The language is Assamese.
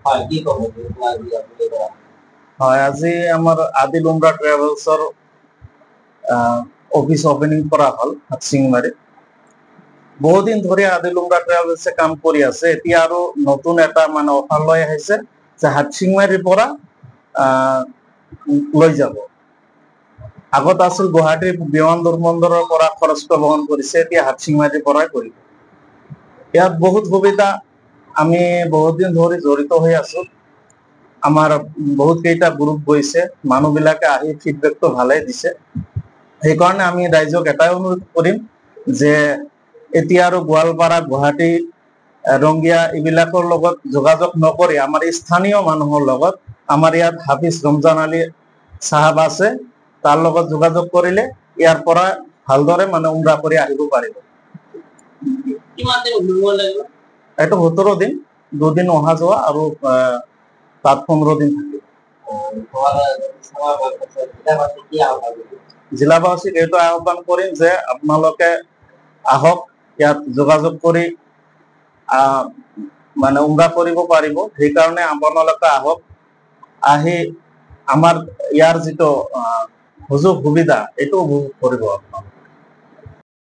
হয় কি কব হয় আজি আমাৰ আদিল উমৰা ট্ৰেভেলছৰ অফিস ওপেনিং কৰা হল হাটসিংমাৰি। বহুদিন ধৰে আদিল উমৰা ট্ৰাভেলসে কাম কৰি আছে। এতিয়া আৰু নতুন এটা মানে অফাৰ লৈ আহিছে যে হাটসিংমাৰিৰ পৰা লৈ যাব। আগত আছিল গুৱাহাটীৰ বিমানবন্দৰৰ পৰা খৰচটো বহন কৰিছে, এতিয়া হাটসিংমাৰিৰ পৰাই কৰিব। ইয়াত বহুত সুবিধা, আমি বহুত দিন ধৰি জড়িত হৈ আছো। আমাৰ বহুত কেইটা গ্ৰুপ গৈছে, মানুহবিলাকে আহি ফিডবেকটো ভালেই দিছে। সেইকাৰণে আমি ৰাইজক এটাই অনুৰোধ কৰিম যে এতিয়া আৰু গোৱালপাৰা, গুৱাহাটী, ৰংগিয়া এইবিলাকৰ লগত যোগাযোগ নকৰি আমাৰ স্থানীয় মানুহৰ লগত, আমাৰ ইয়াত হাফিজ ৰমজান আলী চাহাব আছে, তাৰ লগত যোগাযোগ কৰিলে ইয়াৰ পৰা ভালদৰে মানে উমৰা কৰি আহিব পাৰিব। এইটো 17 দিন, 2 দিন অহা যোৱা আৰু তাত 15 দিন থাকিব। জিলাবাসীক এইটো আহ্বান কৰিম যে আপোনালোকে আহক, ইয়াত যোগাযোগ কৰি মানে উমৰা কৰিব পাৰিব। সেইকাৰণে আপোনালোকে আহক, আহি আমাৰ ইয়াৰ যিটো সুযোগ সুবিধা এইটো উপভোগ কৰিব আপোনালোকে।